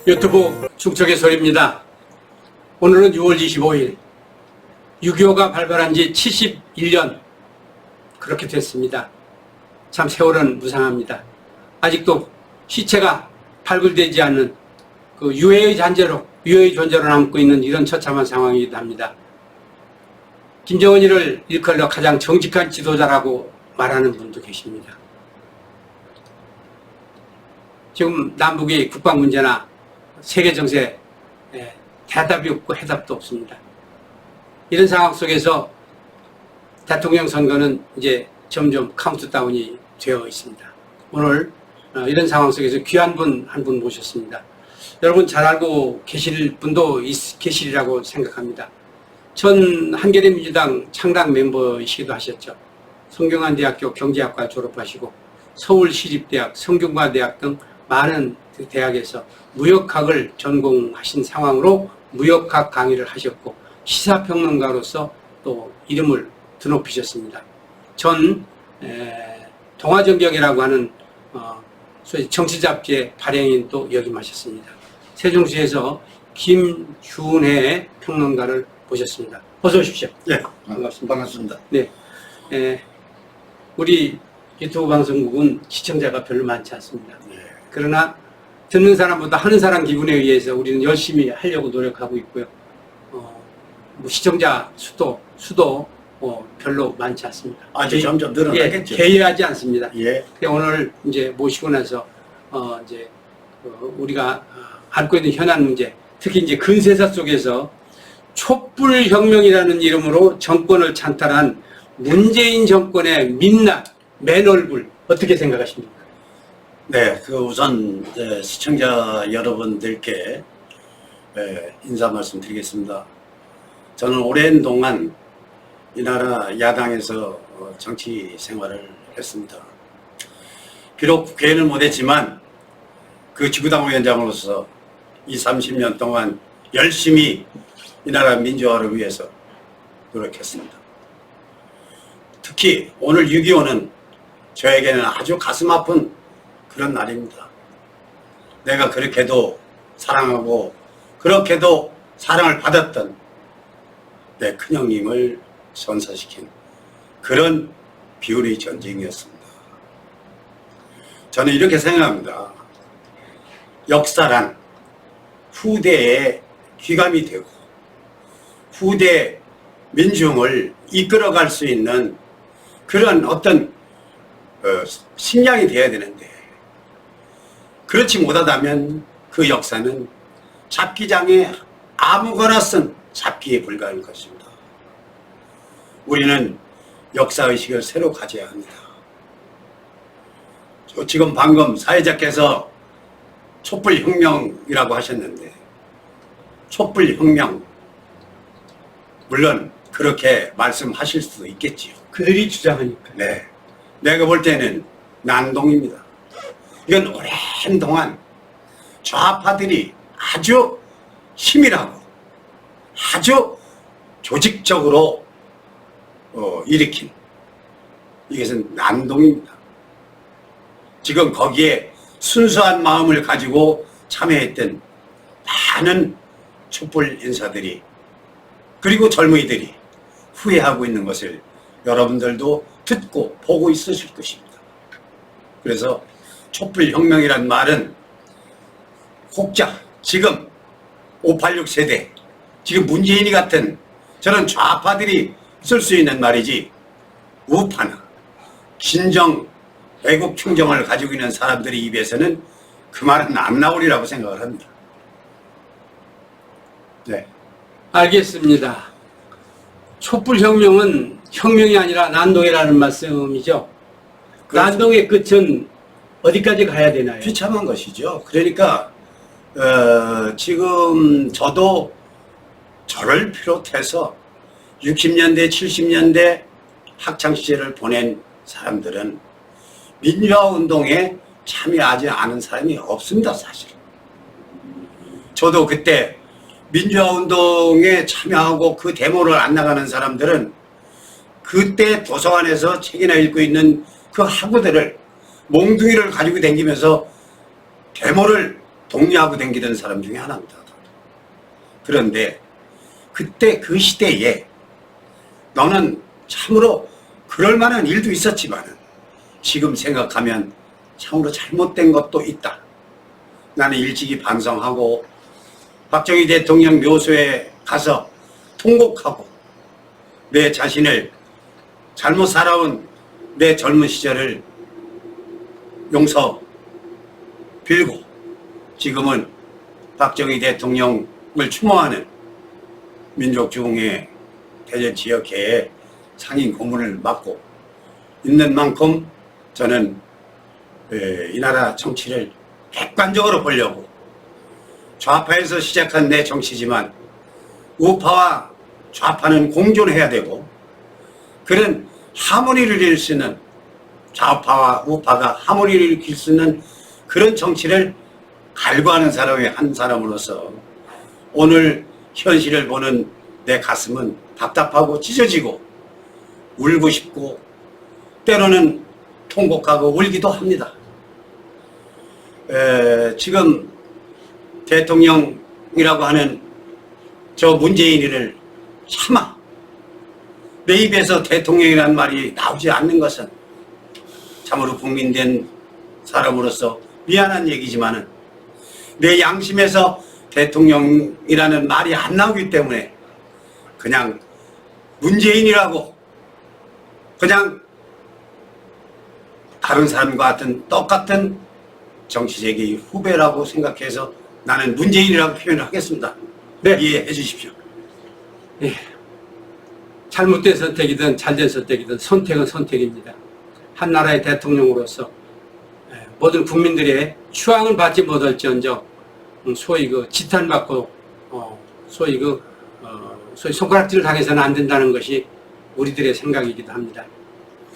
유튜브 중척의 소리입니다. 오늘은 6월 25일 6.25가 발발한 지 71년 그렇게 됐습니다. 참 세월은 무상합니다. 아직도 시체가 발굴되지 않는 그 유해의 존재로 남고 있는 이런 처참한 상황이기도 합니다. 김정은이를 일컬러 가장 정직한 지도자라고 말하는 분도 계십니다. 지금 남북의 국방 문제나 세계 정세 대답이 없고 해답도 없습니다. 이런 상황 속에서 대통령 선거는 이제 점점 카운트다운이 되어 있습니다. 오늘 이런 상황 속에서 귀한 분 한 분 모셨습니다. 여러분 잘 알고 계실 분도 계시리라고 생각합니다. 전 한겨레민주당 창당 멤버이시기도 하셨죠. 성균관대학교 경제학과 졸업하시고 서울시립대학, 성균관대학 등 많은 대학에서 무역학을 전공하신 상황으로 무역학 강의를 하셨고 시사평론가로서 또 이름을 드높이셨습니다. 전 동아전경이라고 하는 소위 정치잡지의 발행인 또 역임하셨습니다. 세종시에서 김준혜 평론가를 모셨습니다. 어서 오십시오. 네, 반갑습니다. 반갑습니다. 네, 우리 유튜브 방송국은 시청자가 별로 많지 않습니다. 네. 그러나 듣는 사람보다 하는 사람 기분에 의해서 우리는 열심히 하려고 노력하고 있고요. 뭐 시청자 수도 별로 많지 않습니다. 아주 점점 늘어나겠죠. 개의하지 않습니다. 예. 오늘 이제 모시고 나서 이제 우리가 앓고 있는 현안 문제, 특히 이제 근세사 속에서 촛불혁명이라는 이름으로 정권을 찬탈한 문재인 정권의 민낯, 맨얼굴 어떻게 생각하십니까? 네, 우선 시청자 여러분들께 인사 말씀드리겠습니다. 저는 오랜 동안 이 나라 야당에서 정치 생활을 했습니다. 비록 국회의원을 못했지만 그 지구당 위원장으로서 30년 동안 열심히 이 나라 민주화를 위해서 노력했습니다. 특히 오늘 6.25는 저에게는 아주 가슴 아픈 그런 날입니다. 내가 그렇게도 사랑하고 그렇게도 사랑을 받았던 내 큰형님을 선사시킨 그런 비운의 전쟁이었습니다. 저는 이렇게 생각합니다. 역사란 후대에 귀감이 되고 후대 민중을 이끌어갈 수 있는 그런 어떤 식량이 되어야 되는데 그렇지 못하다면 그 역사는 잡기장에 아무거나 쓴 잡기에 불과할 것입니다. 우리는 역사의식을 새로 가져야 합니다. 지금 방금 사회자께서 촛불혁명이라고 하셨는데 촛불혁명 물론 그렇게 말씀하실 수도 있겠지요. 그들이 주장하니까. 네, 내가 볼 때는 난동입니다. 이건 오랜 동안 좌파들이 아주 치밀하고 아주 조직적으로 일으킨 이것은 난동입니다. 지금 거기에 순수한 마음을 가지고 참여했던 많은 촛불 인사들이 그리고 젊은이들이 후회하고 있는 것을 여러분들도 듣고 보고 있으실 것입니다. 그래서 촛불혁명이란 말은 혹자 지금 586 세대 지금 문재인이 같은 저런 좌파들이 쓸 수 있는 말이지 우파나 진정 애국 충정을 가지고 있는 사람들의 입에서는 그 말은 안 나오리라고 생각을 합니다. 네. 알겠습니다. 촛불혁명은 혁명이 아니라 난동이라는 말씀이죠. 그렇죠. 난동의 끝은 어디까지 가야 되나요? 비참한 것이죠. 그러니까 지금 저도 저를 비롯해서 60년대 70년대 학창시절을 보낸 사람들은 민주화운동에 참여하지 않은 사람이 없습니다. 사실 저도 그때 민주화운동에 참여하고 그 데모를 안 나가는 사람들은 그때 도서관에서 책이나 읽고 있는 그 학우들을 몽둥이를 가지고 다니면서 데모를 독려하고 다니던 사람 중에 하나입니다. 그런데 그때 그 시대에 너는 참으로 그럴 만한 일도 있었지만 지금 생각하면 참으로 잘못된 것도 있다. 나는 일찍이 반성하고 박정희 대통령 묘소에 가서 통곡하고 내 자신을 잘못 살아온 내 젊은 시절을 용서 빌고 지금은 박정희 대통령을 추모하는 민족중흥회 대전지역회의 상임 고문을 맡고 있는 만큼 저는 이 나라 정치를 객관적으로 보려고 좌파에서 시작한 내 정치지만 우파와 좌파는 공존해야 되고 그런 하모니를 이룰 수 있는 좌파와 우파가 하모니를 일으킬 수 있는 그런 정치를 갈구하는 사람의 한 사람으로서 오늘 현실을 보는 내 가슴은 답답하고 찢어지고 울고 싶고 때로는 통곡하고 울기도 합니다. 지금 대통령이라고 하는 저 문재인이를 차마 내 입에서 대통령이라는 말이 나오지 않는 것은 참으로 국민된 사람으로서 미안한 얘기지만은 내 양심에서 대통령이라는 말이 안 나오기 때문에 그냥 문재인이라고 그냥 다른 사람과 같은 똑같은 정치적인 후배라고 생각해서 나는 문재인이라고 표현을 하겠습니다. 네. 이해해 주십시오. 예. 잘못된 선택이든 잘된 선택이든 선택은 선택입니다. 한 나라의 대통령으로서 모든 국민들의 추앙을 받지 못할지언정 소위 그 지탄받고 소위 손가락질을 당해서는 안 된다는 것이 우리들의 생각이기도 합니다.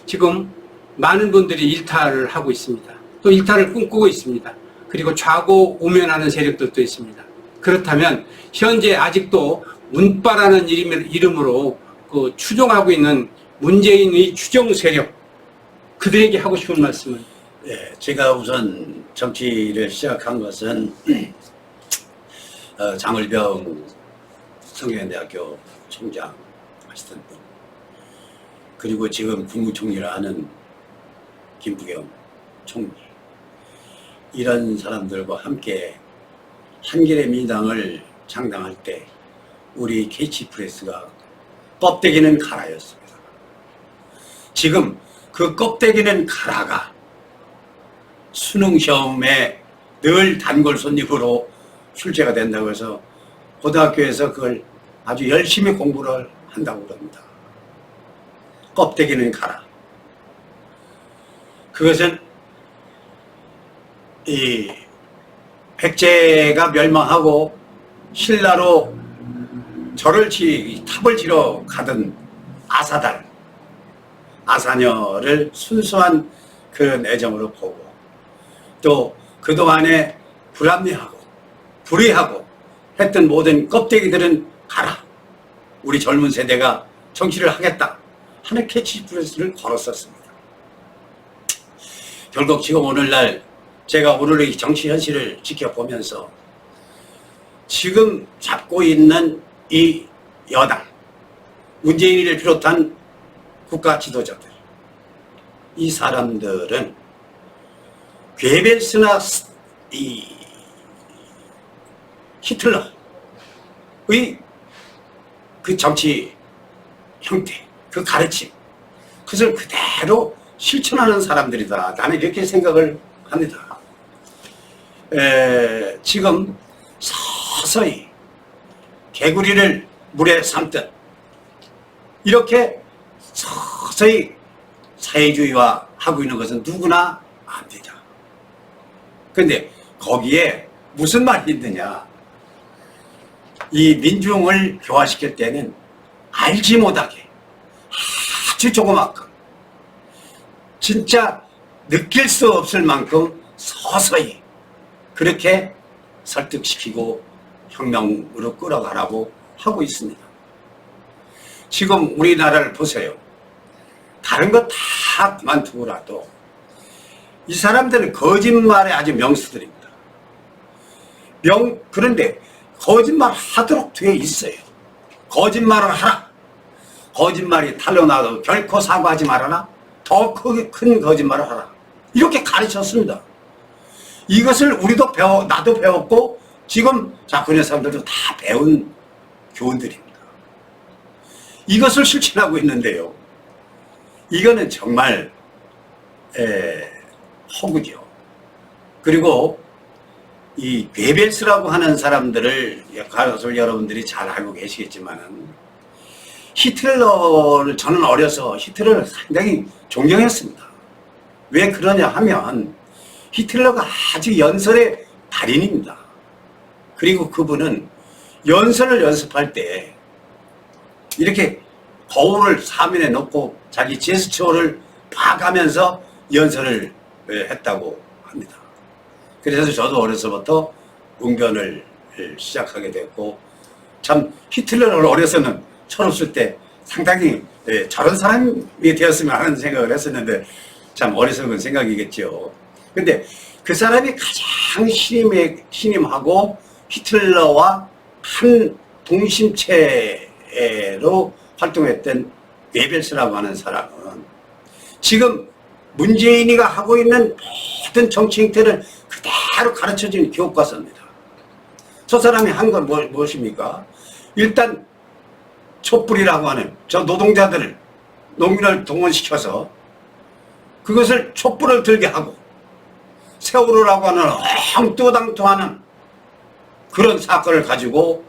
지금 많은 분들이 일탈을 하고 있습니다. 또 일탈을 꿈꾸고 있습니다. 그리고 좌고 우면하는 세력들도 있습니다. 그렇다면 현재 아직도 문빠라는 이름으로 그 추종하고 있는 문재인의 추종 세력 그들에게 하고 싶은 말씀은? 예, 제가 우선 정치를 시작한 것은 장을병 성균관대학교 총장 하시던 분 그리고 지금 국무총리를 하는 김부겸 총리 이런 사람들과 함께 한겨레 민주당을 창당할 때 우리 캐치프레스가 껍데기는 가라였습니다. 지금 그 껍데기는 가라가 수능시험에 늘 단골 손님으로 출제가 된다고 해서 고등학교에서 그걸 아주 열심히 공부를 한다고 그럽니다. 껍데기는 가라. 그것은 이 백제가 멸망하고 신라로 탑을 지러 가던 아사달, 아사녀를 순수한 그런 애정으로 보고 또 그동안에 불합리하고 불의하고 했던 모든 껍데기들은 가라. 우리 젊은 세대가 정치를 하겠다 하는 캐치프레스를 걸었었습니다. 결국 지금 오늘날 제가 오늘의 정치 현실을 지켜보면서 지금 잡고 있는 이 여당, 문재인을 비롯한 국가 지도자들, 이 사람들은 괴벨스나 이 히틀러의 그 정치 형태, 그 가르침, 그것을 그대로 실천하는 사람들이다. 나는 이렇게 생각을 합니다. 지금 서서히 개구리를 물에 삶듯 이렇게 서서히 사회주의화 하고 있는 것은 누구나 압니다. 그런데 거기에 무슨 말이 있느냐. 이 민중을 교화시킬 때는 알지 못하게 아주 조그맣고 진짜 느낄 수 없을 만큼 서서히 그렇게 설득시키고 혁명으로 끌어가라고 하고 있습니다. 지금 우리나라를 보세요. 다른 거 다 그만두고라도 이 사람들은 거짓말의 아주 명수들입니다. 그런데 거짓말 하도록 되어 있어요. 거짓말을 하라. 거짓말이 탄로나도 결코 사과하지 말아라. 더 크게 큰 거짓말을 하라. 이렇게 가르쳤습니다. 이것을 우리도 나도 배웠고 지금 자꾸의 사람들도 다 배운 교훈들입니다. 이것을 실천하고 있는데요. 이거는 정말 허구죠. 그리고 이 괴벨스라고 하는 사람들을 여러분들이 잘 알고 계시겠지만은 히틀러를 저는 어려서 히틀러를 상당히 존경했습니다. 왜 그러냐 하면 히틀러가 아주 연설의 달인입니다. 그리고 그분은 연설을 연습할 때 이렇게 거울을 사면에 놓고 자기 제스처를 봐가면서 연설을 했다고 합니다. 그래서 저도 어려서부터 웅변을 시작하게 됐고 참 히틀러를 어려서는 철없을 때 상당히 저런 사람이 되었으면 하는 생각을 했었는데 참 어리석은 생각이겠죠. 근데 그 사람이 가장 신임하고 히틀러와 한 동심체로 활동했던 괴벨스라고 하는 사람은 지금 문재인이가 하고 있는 모든 정치 행태를 그대로 가르쳐주는 교과서입니다. 저 사람이 한 건 무엇입니까? 일단 촛불이라고 하는 저 노동자들을 농민을 동원시켜서 그것을 촛불을 들게 하고 세월호라고 하는 엉뚱당통하는 그런 사건을 가지고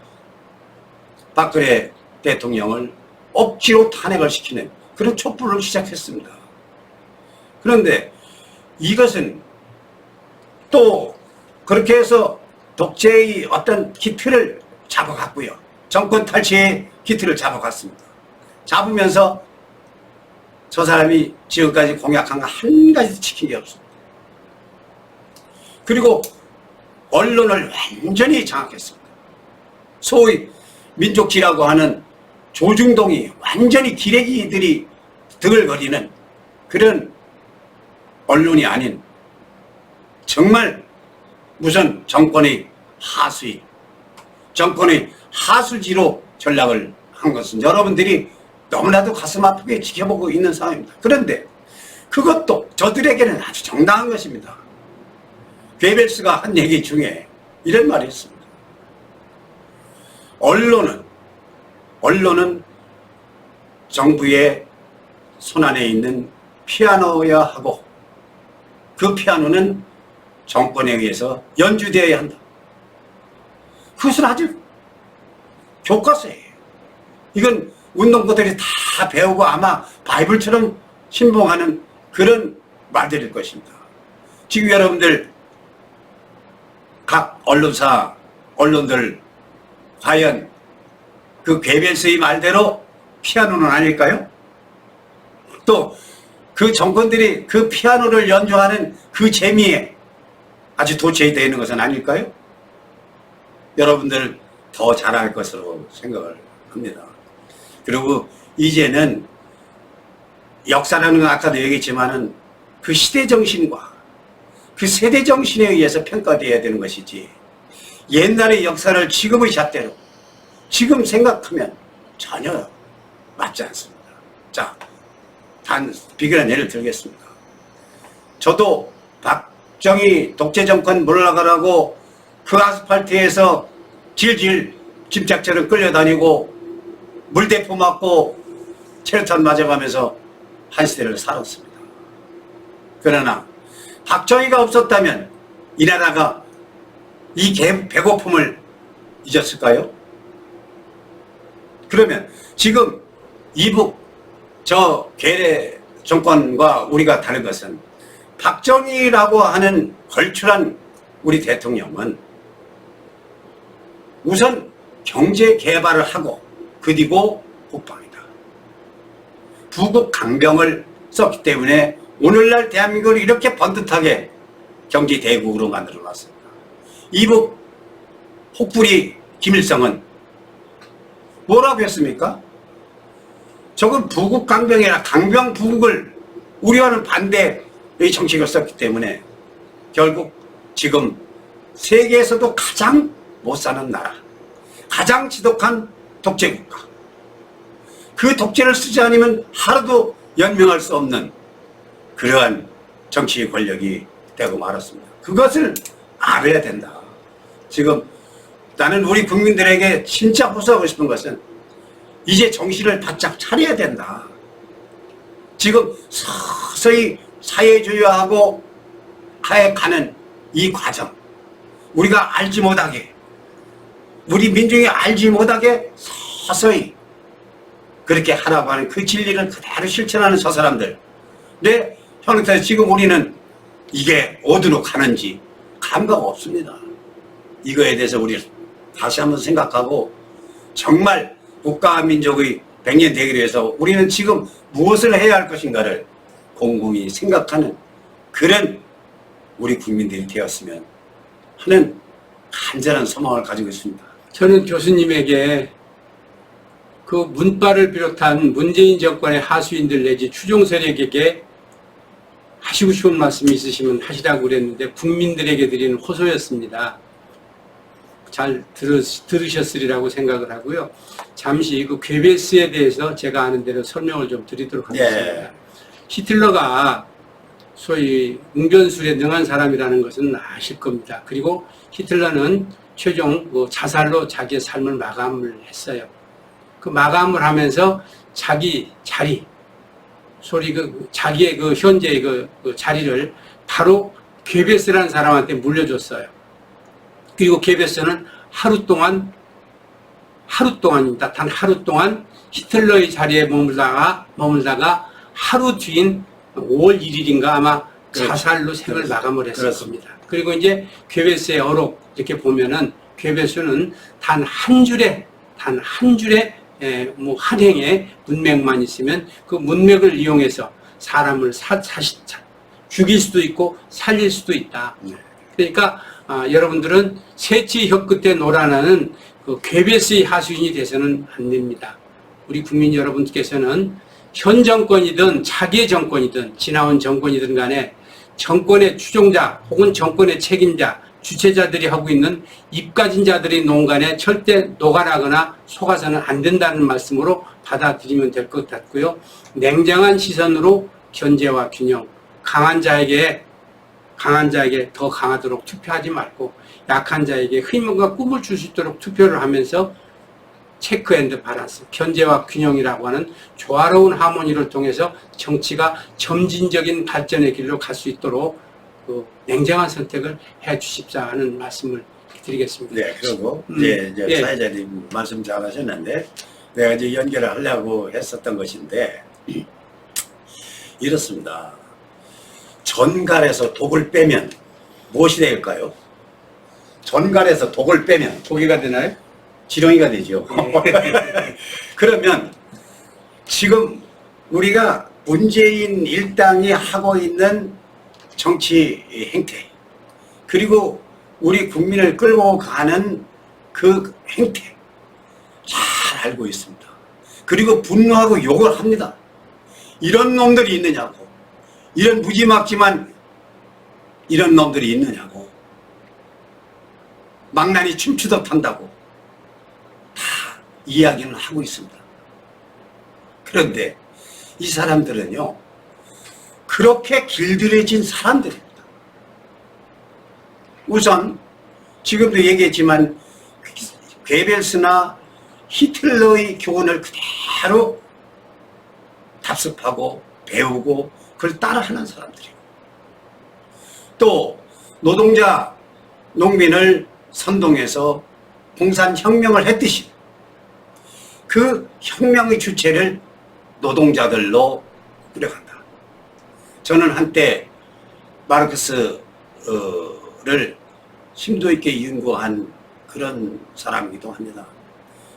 박근혜 대통령을 억지로 탄핵을 시키는 그런 촛불을 시작했습니다. 그런데 이것은 또 그렇게 해서 독재의 어떤 기틀을 잡아갔고요. 정권 탈취의 기틀을 잡아갔습니다. 잡으면서 저 사람이 지금까지 공약한 거 한 가지도 지킨 게 없습니다. 그리고 언론을 완전히 장악했습니다. 소위 민족지라고 하는 조중동이 완전히 기레기들이 드글거리는 그런 언론이 아닌 정말 무슨 정권의 하수인, 정권의 하수지로 전락을 한 것은 여러분들이 너무나도 가슴 아프게 지켜보고 있는 상황입니다. 그런데 그것도 저들에게는 아주 정당한 것입니다. 괴벨스가 한 얘기 중에 이런 말이 있습니다. 언론은 정부의 손안에 있는 피아노여야 하고 그 피아노는 정권에 의해서 연주되어야 한다. 그것은 아주 교과서예요. 이건 운동부들이 다 배우고 아마 바이블처럼 신봉하는 그런 말들일 것입니다. 지금 여러분들 각 언론들 과연 그 괴벨스의 말대로 피아노는 아닐까요? 또 그 정권들이 그 피아노를 연주하는 그 재미에 아주 도취되어 있는 것은 아닐까요? 여러분들 더 잘할 것으로 생각을 합니다. 그리고 이제는 역사라는 건 아까도 얘기했지만은 그 시대 정신과 그 세대 정신에 의해서 평가되어야 되는 것이지 옛날의 역사를 지금의 잣대로 지금 생각하면 전혀 맞지 않습니다. 자, 단 비근한 예를 들겠습니다. 저도 박정희 독재정권 몰아가라고 그 아스팔트에서 질질 짐짝처럼 끌려다니고 물대포 맞고 체류탄 맞아가면서 한 시대를 살았습니다. 그러나 박정희가 없었다면 이 나라가 이 배고픔을 잊었을까요? 그러면 지금 이북 저 괴뢰 정권과 우리가 다른 것은 박정희라고 하는 걸출한 우리 대통령은 우선 경제 개발을 하고 그리고 국방이다. 부국 강병을 썼기 때문에 오늘날 대한민국을 이렇게 번듯하게 경제 대국으로 만들어 놨습니다. 이북 혹부리 김일성은 뭐라고 했습니까? 저건 부국 강병이나 강병 부국을 우려하는 반대의 정책을 썼기 때문에 결국 지금 세계에서도 가장 못 사는 나라, 가장 지독한 독재국가, 그 독재를 쓰지 않으면 하루도 연명할 수 없는 그러한 정치 권력이 되고 말았습니다. 그것을 알아야 된다. 지금 나는 우리 국민들에게 진짜 호소하고 싶은 것은 이제 정신을 바짝 차려야 된다. 지금 서서히 사회주의화하고 가는 이 과정, 우리가 알지 못하게, 우리 민중이 알지 못하게 서서히 그렇게 하라고 하는 그 진리를 그대로 실천하는 저 사람들. 내 형태에서 지금 우리는 이게 어디로 가는지 감각 없습니다. 이거에 대해서 우리 다시 한번 생각하고 정말 국가와 민족의 백년 대계를 위해서 우리는 지금 무엇을 해야 할 것인가를 곰곰이 생각하는 그런 우리 국민들이 되었으면 하는 간절한 소망을 가지고 있습니다. 저는 교수님에게 그 문바를 비롯한 문재인 정권의 하수인들 내지 추종 세력에게 하시고 싶은 말씀이 있으시면 하시라고 그랬는데 국민들에게 드리는 호소였습니다. 잘 들으셨으리라고 생각을 하고요. 잠시 그 괴베스에 대해서 제가 아는 대로 설명을 좀 드리도록 하겠습니다. 네. 히틀러가 소위 웅변술에 능한 사람이라는 것은 아실 겁니다. 그리고 히틀러는 최종 자살로 자기의 삶을 마감을 했어요. 그 마감을 하면서 자기 자리, 소리 자기의 그 현재의 그 자리를 바로 괴베스라는 사람한테 물려줬어요. 그리고 괴베스는 하루 동안입니다. 단 하루 동안 히틀러의 자리에 머물다가 하루 뒤인 5월 1일인가 아마 자살로 생을 마감을 했을 겁니다. 그리고 이제 괴베스의 어록 이렇게 보면은 괴베스는 단 한 줄의 한 행의 문맥만 있으면 그 문맥을 이용해서 사람을 죽일 수도 있고 살릴 수도 있다. 그러니까 여러분들은 새치 혀 끝에 노라나는 그 괴베스의 하수인이 돼서는 안 됩니다. 우리 국민 여러분께서는 현 정권이든 차기 정권이든 지나온 정권이든 간에 정권의 추종자 혹은 정권의 책임자 주체자들이 하고 있는 입 가진 자들의 농간에 절대 녹아나거나 속아서는 안 된다는 말씀으로 받아들이면 될 것 같고요. 냉정한 시선으로 견제와 균형, 강한 자에게 더 강하도록 투표하지 말고 약한 자에게 희망과 꿈을 줄 수 있도록 투표를 하면서 체크 앤드 바란스, 견제와 균형이라고 하는 조화로운 하모니를 통해서 정치가 점진적인 발전의 길로 갈 수 있도록 그 냉정한 선택을 해 주십사 하는 말씀을 드리겠습니다. 네, 그리고 이제 예. 사회자님 말씀 잘 하셨는데 내가 이제 연결을 하려고 했었던 것인데 이렇습니다. 전갈에서 독을 빼면 무엇이 될까요? 전갈에서 독을 빼면 고기가 되나요? 지렁이가 되죠. 그러면 지금 우리가 문재인 일당이 하고 있는 정치 행태 그리고 우리 국민을 끌고 가는 그 행태 잘 알고 있습니다. 그리고 분노하고 욕을 합니다. 이런 놈들이 있느냐고, 이런 무지막지만 이런 놈들이 있느냐고, 망나니 춤추듯 한다고 다 이야기는 하고 있습니다. 그런데 이 사람들은요 그렇게 길들여진 사람들입니다. 우선 지금도 얘기했지만 괴벨스나 히틀러의 교훈을 그대로 답습하고 배우고 그걸 따라하는 사람들이고, 또 노동자 농민을 선동해서 공산혁명을 했듯이 그 혁명의 주체를 노동자들로 끌어간다. 저는 한때 마르크스를 심도 있게 연구한 그런 사람이기도 합니다.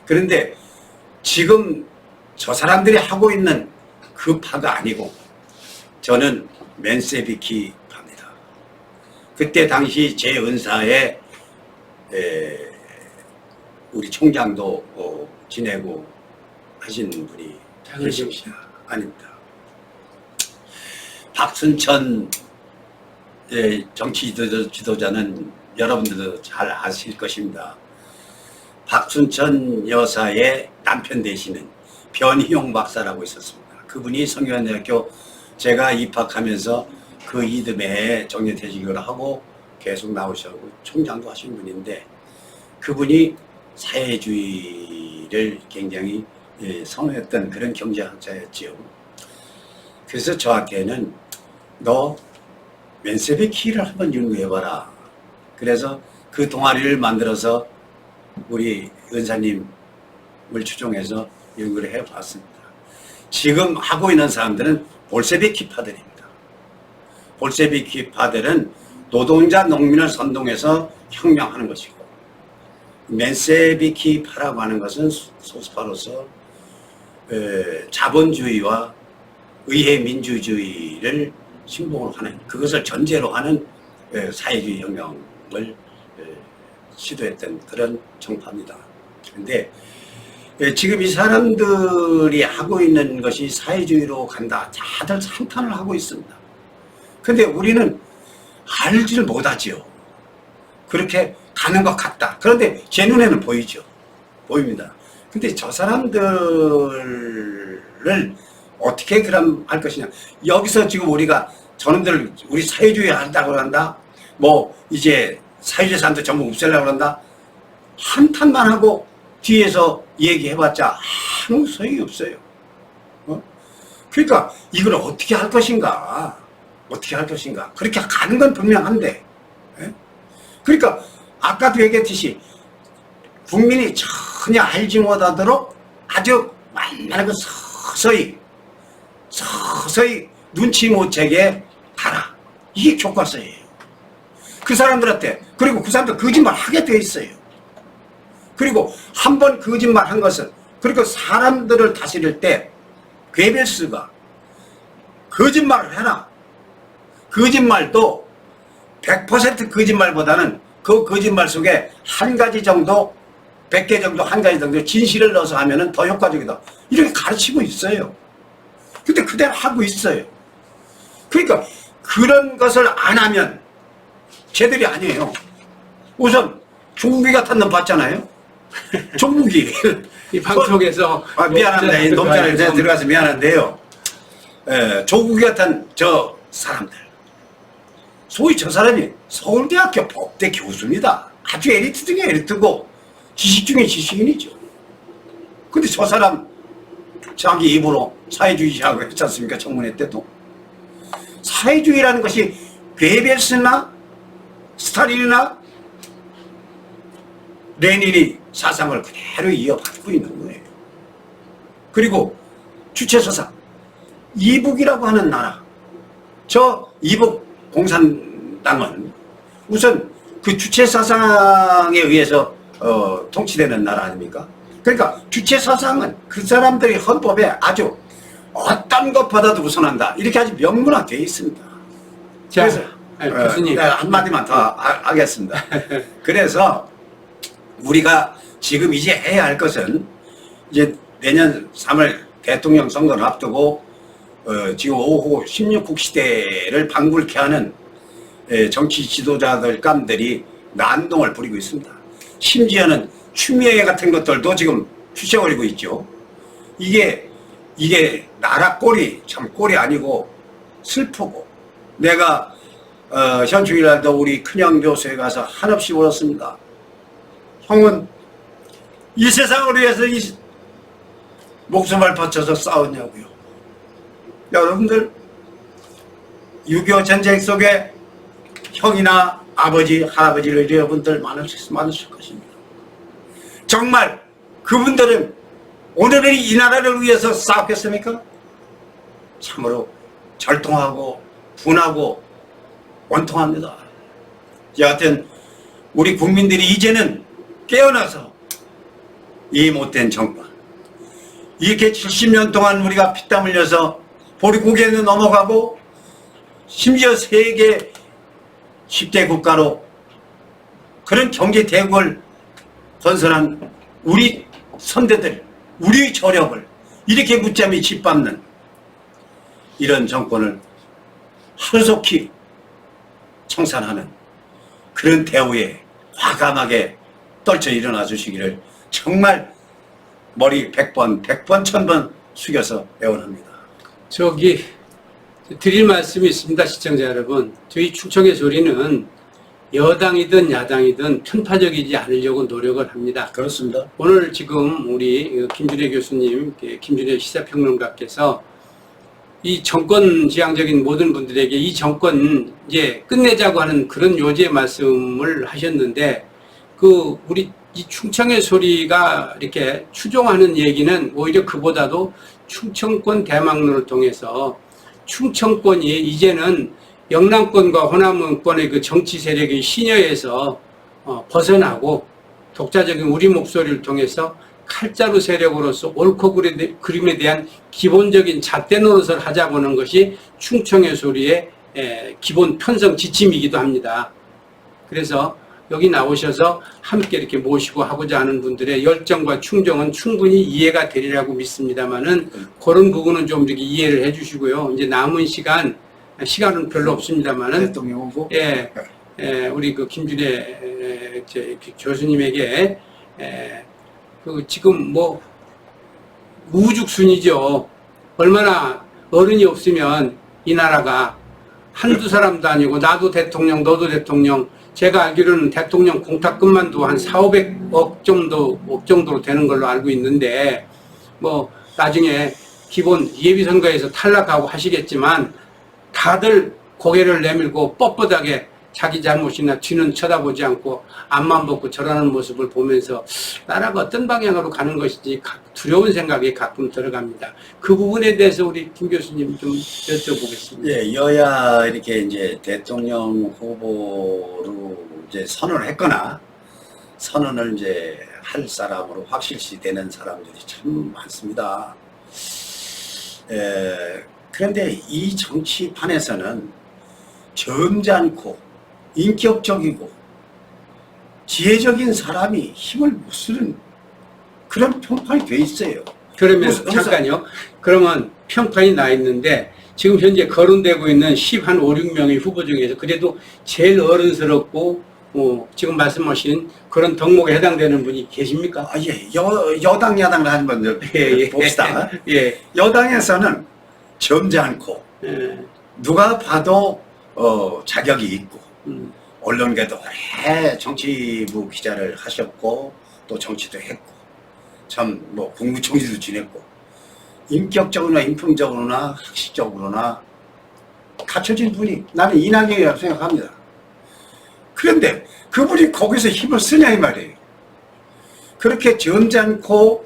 그런데 지금 저 사람들이 하고 있는 그 파가 아니고 저는 맨세비키 파입니다. 그때 당시 제 은사에 우리 총장도 지내고 하신 분이 장은정 아닙니다. 박순천 정치 지도자는 여러분들도 잘 아실 것입니다. 박순천 여사의 남편 되시는 변희용 박사라고 있었습니다. 그분이 성균관대학교 제가 입학하면서 그 이듬해에 정년퇴직을 하고 계속 나오셔고 총장도 하신 분인데, 그분이 사회주의를 굉장히 선호했던 그런 경제학자였지요. 그래서 저한테는 너 맨세비 키를 한번 연구해봐라. 그래서 그 동아리를 만들어서 우리 은사님을 추종해서 연구를 해봤습니다. 지금 하고 있는 사람들은 볼세비키파들입니다. 볼세비키파들은 노동자 농민을 선동해서 혁명하는 것이고, 맨세비키파라고 하는 것은 소수파로서 자본주의와 의회 민주주의를 신봉을 하는, 그것을 전제로 하는 사회주의 혁명을 시도했던 그런 정파입니다. 그런데 지금 이 사람들이 하고 있는 것이 사회주의로 간다, 다들 찬탄을 하고 있습니다. 근데 우리는 알지를 못하지요. 그렇게 가는 것 같다. 그런데 제 눈에는 보이죠. 보입니다. 근데 저 사람들을 어떻게 그럼 할 것이냐. 여기서 지금 우리가 저놈들 우리 사회주의 한다고 한다. 뭐 이제 사회재산도 전부 없애려고 한다. 한탄만 하고 뒤에서 얘기해봤자 아무 소용이 없어요. 그러니까 이걸 어떻게 할 것인가. 어떻게 할 것인가. 그렇게 가는 건 분명한데. 그러니까 아까도 얘기했듯이 국민이 전혀 알지 못하도록 아주 만만하고 서서히 눈치 못 채게 가라. 이게 교과서예요. 그 사람들한테. 그리고 그 사람들 거짓말 하게 돼 있어요. 그리고 한 번 거짓말 한 것은, 그리고 사람들을 다스릴 때 괴벨스가 거짓말을 해라. 거짓말도 100% 거짓말보다는 그 거짓말 속에 한 가지 정도, 100개 정도, 한 가지 정도 진실을 넣어서 하면은 더 효과적이다. 이렇게 가르치고 있어요. 근데 그대로 하고 있어요. 그러니까 그런 것을 안 하면 쟤들이 아니에요. 우선 조국이 같은 놈 봤잖아요. 조국이. 이 방송에서 미안합니다. 이 놈자를 제가 들어가서 미안한데요. 조국이 같은 저 사람들. 소위 저 사람이 서울대학교 법대 교수입니다. 아주 에리트 중에 에리트고 지식 중에 지식인이죠. 근데 저 사람 자기 입으로 사회주의라고 했지 않습니까? 청문회 때도. 사회주의라는 것이 괴벨스나 스탈린이나 레닌이 사상을 그대로 이어받고 있는 거예요. 그리고 주체사상, 이북이라고 하는 나라, 저 이북 공산당은 우선 그 주체사상에 의해서 통치되는 나라 아닙니까? 그러니까 주체사상은 그 사람들의 헌법에 아주 어떤 것보다도 우선한다. 이렇게 아주 명문화되어 있습니다. 자, 그래서 교수님 한마디만 더 하겠습니다. 그래서 우리가 지금 이제 해야 할 것은, 이제 내년 3월 대통령 선거를 앞두고 지금 5호 16국 시대를 방불케 하는 정치 지도자들 깜들이 난동을 부리고 있습니다. 심지어는 추미애 같은 것들도 지금 추세올리고 있죠. 이게 나라 꼴이 참 꼴이 아니고 슬프고, 내가 현충일날도 우리 큰형 묘소에 가서 한없이 울었습니다. 형은 이 세상을 위해서 이 목숨을 바쳐서 싸웠냐고요. 여러분들 6.25 전쟁 속에 형이나 아버지, 할아버지를 여러분들 많으실 것입니다. 정말 그분들은 오늘은 이 나라를 위해서 싸웠겠습니까? 참으로 절통하고 분하고 원통합니다. 여하튼 우리 국민들이 이제는 깨어나서 이 못된 정파, 이렇게 70년 동안 우리가 피땀 흘려서 보리고개는 넘어가고 심지어 세계 10대 국가로 그런 경제 대국을 건설한 우리 선대들, 우리 저력을 이렇게 무참히 짓밟는 이런 정권을 하루속히 청산하는 그런 대우에 과감하게 떨쳐 일어나 주시기를 정말 머리 100번, 1000번 숙여서 애원합니다. 저기 드릴 말씀이 있습니다. 시청자 여러분. 저희 충청의 소리는 여당이든 야당이든 편파적이지 않으려고 노력을 합니다. 그렇습니다. 오늘 지금 우리 김준혜 교수님, 김준혜 시사평론가께서 이 정권 지향적인 모든 분들에게 이 정권 이제 끝내자고 하는 그런 요지의 말씀을 하셨는데, 우리 이 충청의 소리가 이렇게 추종하는 얘기는 오히려 그보다도 충청권 대망론을 통해서 충청권이 이제는 영남권과 호남권의 그 정치 세력의 신여에서 벗어나고 독자적인 우리 목소리를 통해서 칼자루 세력으로서 옳고 그름에 대한 기본적인 잣대 노릇을 하자보는 것이 충청의 소리의 기본 편성 지침이기도 합니다. 그래서 여기 나오셔서 함께 이렇게 모시고 하고자 하는 분들의 열정과 충정은 충분히 이해가 되리라고 믿습니다만은 그런 부분은 좀 이렇게 이해를 해주시고요. 이제 남은 시간은 별로 없습니다만은 대통령 후보? 우리 그 김준혜 교수님에게 지금 뭐 우후죽순이죠. 얼마나 어른이 없으면 이 나라가 한두 사람도 아니고 나도 대통령, 너도 대통령. 제가 알기로는 대통령 공탁금만도 한 400~500억 정도로 되는 걸로 알고 있는데, 뭐 나중에 기본 예비선거에서 탈락하고 하시겠지만 다들 고개를 내밀고 뻣뻣하게 자기 잘못이나 뒤는 쳐다보지 않고 앞만 보고 저러는 모습을 보면서 나라가 어떤 방향으로 가는 것인지 두려운 생각이 가끔 들어갑니다. 그 부분에 대해서 우리 김 교수님 좀 여쭤보겠습니다. 예, 여야 이렇게 이제 대통령 후보로 이제 선언을 했거나 선언을 이제 할 사람으로 확실시 되는 사람들이 참 많습니다. 그런데 이 정치판에서는 점잖고 인격적이고 지혜적인 사람이 힘을 못 쓰는 그런 평판이 돼 있어요. 그러면 잠깐요. 그러면 평판이 나 있는데 지금 현재 거론되고 있는 5, 6명의 후보 중에서 그래도 제일 어른스럽고 지금 말씀하신 그런 덕목에 해당되는 분이 계십니까? 예. 여당 야당을 하는 분들 봅시다. 예. 여당에서는 점잖고 누가 봐도 자격이 있고 언론계도 오래 정치부 기자를 하셨고 또 정치도 했고 참 뭐 국무총리도 지냈고 인격적으로나 인품적으로나 학식적으로나 갖춰진 분이 나는 이낙연이라고 생각합니다. 그런데 그분이 거기서 힘을 쓰냐 이 말이에요. 그렇게 점잖고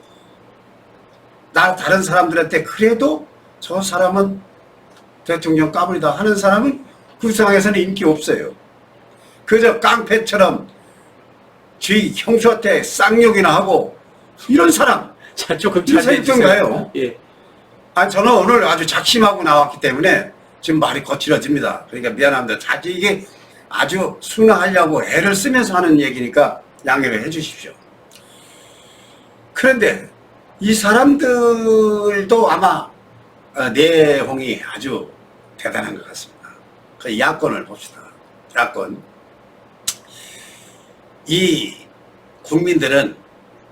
다른 사람들한테 그래도 저 사람은 대통령 까불이다 하는 사람은 그 상황에서는 인기 없어요. 그저 깡패처럼 지 형수한테 쌍욕이나 하고 이런 사람 자, 조금 자세히 있던가요? 예. 저는 오늘 아주 작심하고 나왔기 때문에 지금 말이 거칠어집니다. 그러니까 미안합니다. 이게 아주 순화하려고 애를 쓰면서 하는 얘기니까 양해를 해 주십시오. 그런데 이 사람들도 아마 내홍이 아주 대단한 것 같습니다. 그 야권을 봅시다. 야권. 이 국민들은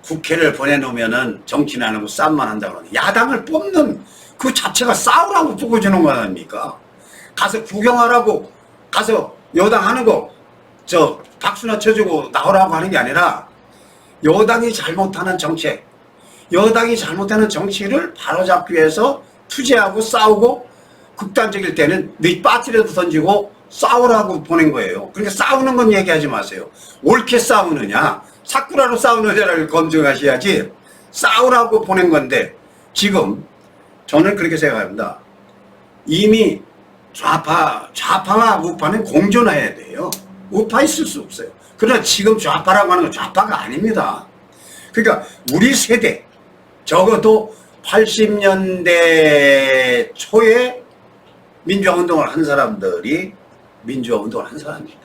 국회를 보내놓으면은 정치는 안 하고 싸움만 한다고 그러는데 야당을 뽑는 그 자체가 싸우라고 뽑아주는 거 아닙니까? 가서 구경하라고 가서 여당 하는 거 박수나 쳐주고 나오라고 하는 게 아니라 여당이 잘못하는 정책, 여당이 잘못하는 정치를 바로잡기 위해서 투쟁하고 싸우고 극단적일 때는 네 빠뜨려도 던지고 싸우라고 보낸 거예요. 그러니까 싸우는 건 얘기하지 마세요. 옳게 싸우느냐 사쿠라로 싸우느냐를 검증하셔야지 싸우라고 보낸 건데 지금 저는 그렇게 생각합니다. 이미 좌파와 우파는 공존해야 돼요. 우파 있을 수 없어요. 그러나 지금 좌파라고 하는 건 좌파가 아닙니다. 그러니까 우리 세대 적어도 80년대 초에 민주화운동을 한 사람들이 민주화운동을 한 사람입니다.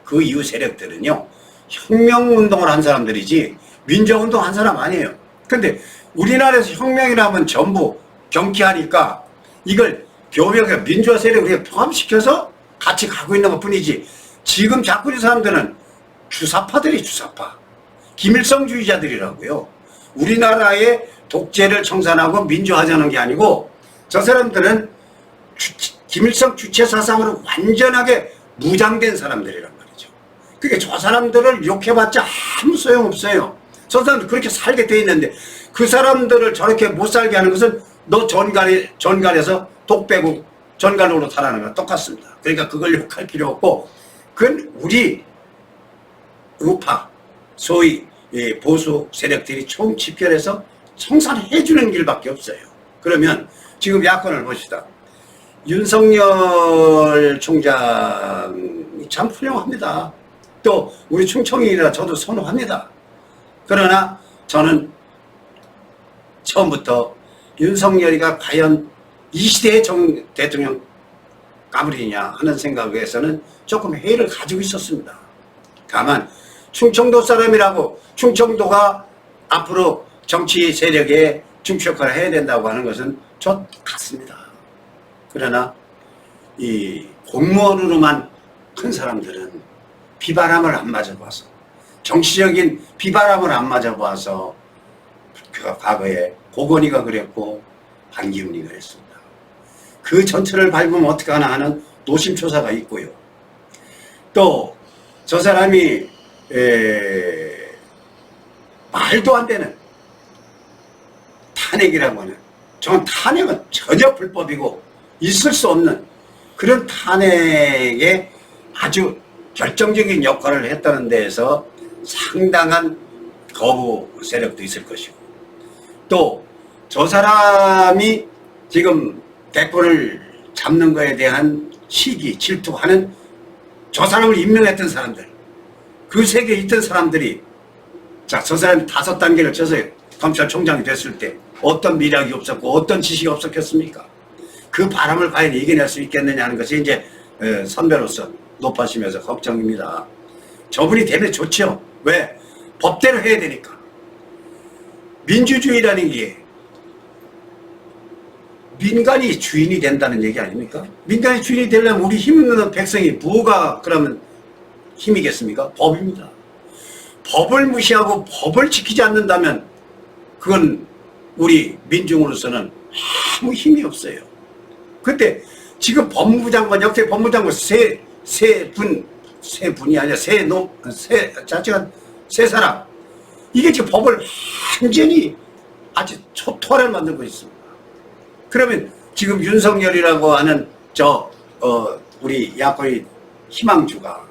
그 이후 세력들은요 혁명운동을 한 사람들이지 민주화운동 한 사람 아니에요. 근데 우리나라에서 혁명이라면 전부 경기하니까 이걸 교묘하게 민주화 세력을 우리가 포함시켜서 같이 가고 있는 것 뿐이지, 지금 자꾸 이 사람들은 주사파들이 주사파. 김일성주의자들이라고요. 우리나라의 독재를 청산하고 민주화하자는 게 아니고, 저 사람들은 김일성 주체 사상으로 완전하게 무장된 사람들이란 말이죠. 그러니까 저 사람들을 욕해봤자 아무 소용없어요. 저 사람들 그렇게 살게 돼 있는데, 그 사람들을 저렇게 못 살게 하는 것은 너 전갈에서 독 빼고 전갈로로 타라는 거랑 똑같습니다. 그러니까 그걸 욕할 필요 없고, 그건 우리 우파, 소위 보수 세력들이 총집결해서 청산해주는 길밖에 없어요. 그러면 지금 야권을 보시다. 윤석열 총장이 참 훌륭합니다. 또 우리 충청이라 저도 선호합니다. 그러나 저는 처음부터 윤석열이가 과연 이 시대의 대통령 까불이냐 하는 생각에서는 조금 회의를 가지고 있었습니다. 다만 충청도 사람이라고 충청도가 앞으로 정치 세력의 중추 역할을 해야 된다고 하는 것은 저 같습니다. 그러나 이 공무원으로만 큰 사람들은 비바람을 안 맞아봐서, 정치적인 비바람을 안 맞아봐서, 그가 과거에 고건희가 그랬고 한기훈이 그랬습니다. 그 전철을 밟으면 어떡하나 하는 노심초사가 있고요. 또 저 사람이 말도 안 되는 탄핵이라고 하는, 저는 탄핵은 전혀 불법이고 있을 수 없는 그런 탄핵에 아주 결정적인 역할을 했다는 데에서 상당한 거부 세력도 있을 것이고, 또 저 사람이 지금 대권을 잡는 거에 대한 시기, 질투하는 저 사람을 임명했던 사람들, 그 세계에 있던 사람들이, 자, 저 사람이 5단계를 쳐서 검찰총장이 됐을 때 어떤 미락이 없었고 어떤 지식이 없었겠습니까? 그 바람을 과연 이겨낼 수 있겠느냐 하는 것이 이제 선배로서 높아지면서 걱정입니다. 저분이 되면 좋죠. 왜? 법대로 해야 되니까. 민주주의라는 게 민간이 주인이 된다는 얘기 아닙니까? 민간이 주인이 되려면 우리 힘있는 백성이 뭐가 그러면 힘이겠습니까? 법입니다. 법을 무시하고 법을 지키지 않는다면 그건 우리 민중으로서는 아무 힘이 없어요. 근데 지금 법무부 장관, 역대 법무부 장관 세 분이 아니라 세 사람. 이게 지금 법을 완전히 아주 초토화를 만들고 있습니다. 그러면 지금 윤석열이라고 하는 우리 야권의 희망주가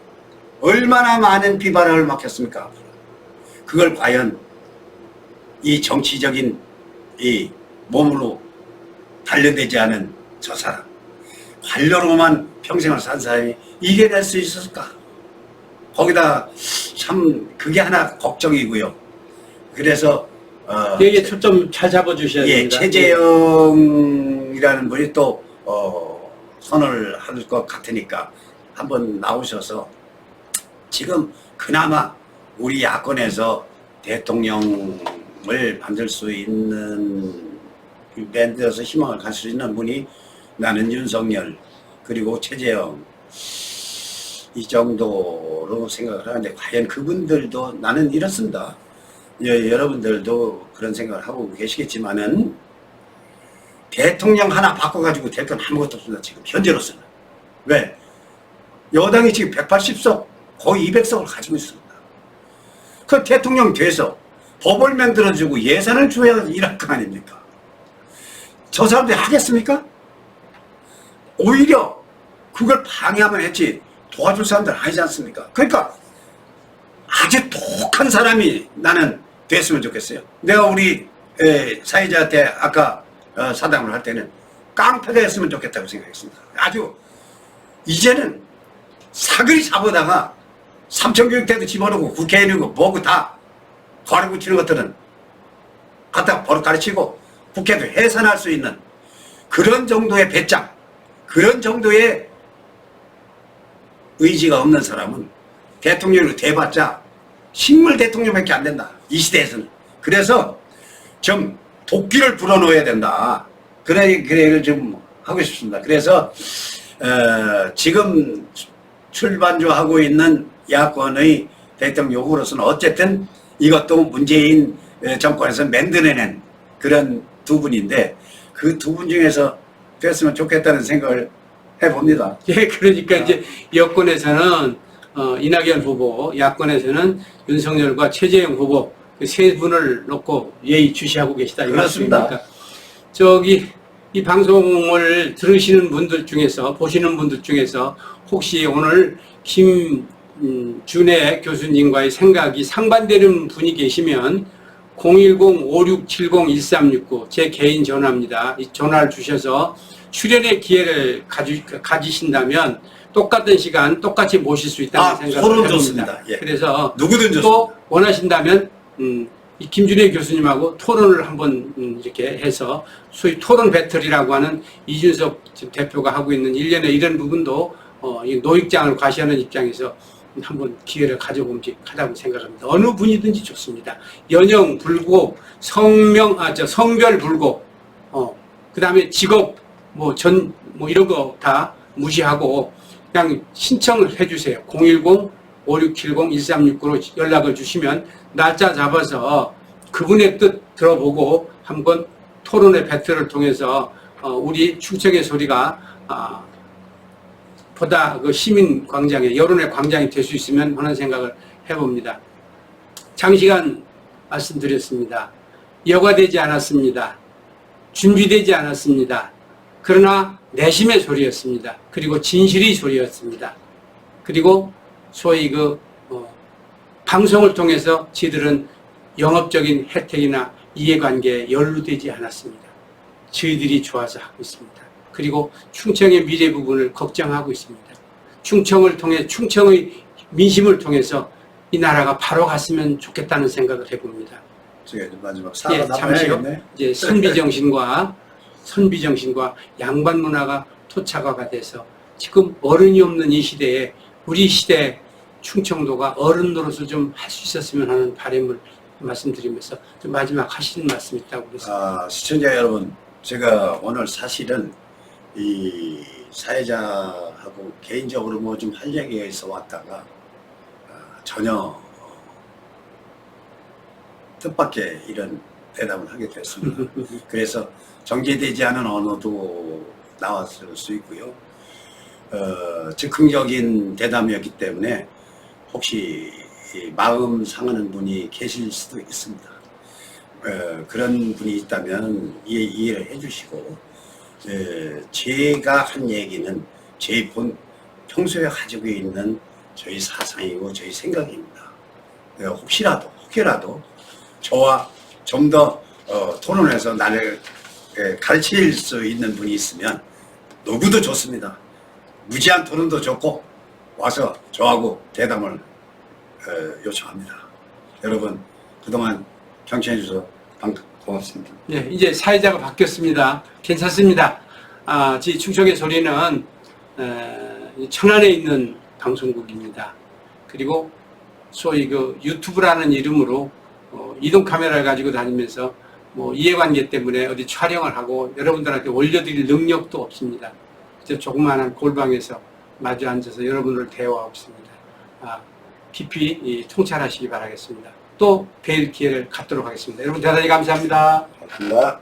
얼마나 많은 비바람을 막혔습니까? 그걸 과연 이 정치적인 이 몸으로 단련되지 않은 저 사람, 관료로만 평생을 산 사람이 이겨낼 수 있었을까? 거기다 참 그게 하나 걱정이고요. 그래서 여기에 초점 잘 잡아주셔야 됩니다. 최재형이라는 분이 또 선언을 할 것 같으니까 한번 나오셔서 지금 그나마 우리 야권에서 대통령을 만들 수 있는, 만들어서 희망을 갈 수 있는 분이 나는 윤석열 그리고 최재형 이 정도로 생각을 하는데, 과연 그분들도 나는 이렇습니다. 여러분들도 그런 생각을 하고 계시겠지만은 대통령 하나 바꿔가지고 될 건 아무것도 없습니다. 지금 현재로서는. 왜? 여당이 지금 180석 거의 200석을 가지고 있습니다. 그 대통령 돼서 법을 만들어주고 예산을 줘야 일할 거 아닙니까? 저 사람들이 하겠습니까? 오히려 그걸 방해하면 했지 도와줄 사람들 아니지 않습니까? 그러니까 아주 독한 사람이 나는 됐으면 좋겠어요. 내가 우리 사회자한테 아까 사담을 할 때는 깡패가 했으면 좋겠다고 생각했습니다. 아주 이제는 사거리 잡아다가 삼천교육대도 집어넣고 국회의원이고 뭐고 다 거리 붙이는 것들은 갖다가 버릇 가르치고 국회도 해산할 수 있는 그런 정도의 배짱, 그런 정도의 의지가 없는 사람은 대통령으로 돼봤자 식물 대통령밖에 안 된다. 이 시대에서는. 그래서 좀 도끼를 불어넣어야 된다. 그래 좀 하고 싶습니다. 그래서 지금 출반주하고 있는 야권의 대통령 후보로서는 어쨌든 이것도 문재인 정권에서 만들어낸 그런 두 분인데 그 두 분 중에서 됐으면 좋겠다는 생각을 해봅니다. 예, 그러니까 이제 여권에서는 이낙연 후보, 야권에서는 윤석열과 최재형 후보 그 세 분을 놓고 예의주시하고 계시다. 이 그렇습니다. 말씀입니까? 저기 이 방송을 들으시는 분들 중에서 보시는 분들 중에서 혹시 오늘 김준혜 교수님과의 생각이 상반되는 분이 계시면 010-5670-1369 제 개인 전화입니다. 이 전화를 주셔서 출연의 기회를 가지신다면 똑같은 시간 똑같이 모실 수 있다는 생각을 토론 해봅니다. 좋습니다. 예. 그래서 누구든 좋습니다. 또 원하신다면 이 김준혜 교수님하고 토론을 한번 이렇게 해서 소위 토론 배틀이라고 하는 이준석 대표가 하고 있는 일련의 이런 부분도 이 노익장을 과시하는 입장에서 한번 기회를 가져보자고 생각합니다. 어느 분이든지 좋습니다. 연영 불고 성별 불고 그 다음에 직업 뭐 이런 거 다 무시하고 그냥 신청을 해주세요. 010-5670-1369로 연락을 주시면 날짜 잡아서 그분의 뜻 들어보고 한번 토론의 배틀을 통해서 우리 충청의 소리가 보다 그 시민 광장에 여론의 광장이 될 수 있으면 하는 생각을 해봅니다. 장시간 말씀드렸습니다. 여과되지 않았습니다. 준비되지 않았습니다. 그러나 내심의 소리였습니다. 그리고 진실의 소리였습니다. 그리고 소위 방송을 통해서 저희들은 영업적인 혜택이나 이해관계에 연루되지 않았습니다. 저희들이 좋아서 하고 있습니다. 그리고 충청의 미래 부분을 걱정하고 있습니다. 충청을 통해 충청의 민심을 통해서 이 나라가 바로 갔으면 좋겠다는 생각을 해봅니다. 제가 마지막 예, 잠시요. 이제 선비정신과 양반 문화가 토착화가 돼서 지금 어른이 없는 이 시대에 우리 시대 충청도가 어른 노릇을 좀 할 수 있었으면 하는 바람을 말씀드리면서 좀 마지막 하시는 말씀 있다고 그랬습니다. 시청자 여러분, 제가 오늘 사실은 이 사회자하고 개인적으로 뭐 좀 할 얘기가 있어 왔다가 전혀 뜻밖의 이런 대답을 하게 됐습니다. 그래서 정제되지 않은 언어도 나왔을 수 있고요. 즉흥적인 대담이었기 때문에 혹시 마음 상하는 분이 계실 수도 있습니다. 그런 분이 있다면 이해를 해주시고, 제가 한 얘기는 제 평소에 가지고 있는 저희 사상이고 저희 생각입니다. 혹여라도 저와 좀 더 토론해서 나를 가르칠 수 있는 분이 있으면 누구도 좋습니다. 무지한 토론도 좋고 와서 저하고 대담을 요청합니다. 여러분 그동안 경청해 주셔서 고맙습니다. 네, 이제 사회자가 바뀌었습니다. 괜찮습니다. 저희 충청의 소리는 천안에 있는 방송국입니다. 그리고 소위 유튜브라는 이름으로 이동 카메라를 가지고 다니면서 뭐 이해관계 때문에 어디 촬영을 하고 여러분들한테 올려드릴 능력도 없습니다. 조그마한 골방에서 마주 앉아서 여러분을 대화하고 있습니다. 깊이 통찰하시기 바라겠습니다. 또 뵐 기회를 갖도록 하겠습니다. 여러분 대단히 감사합니다. 고맙습니다.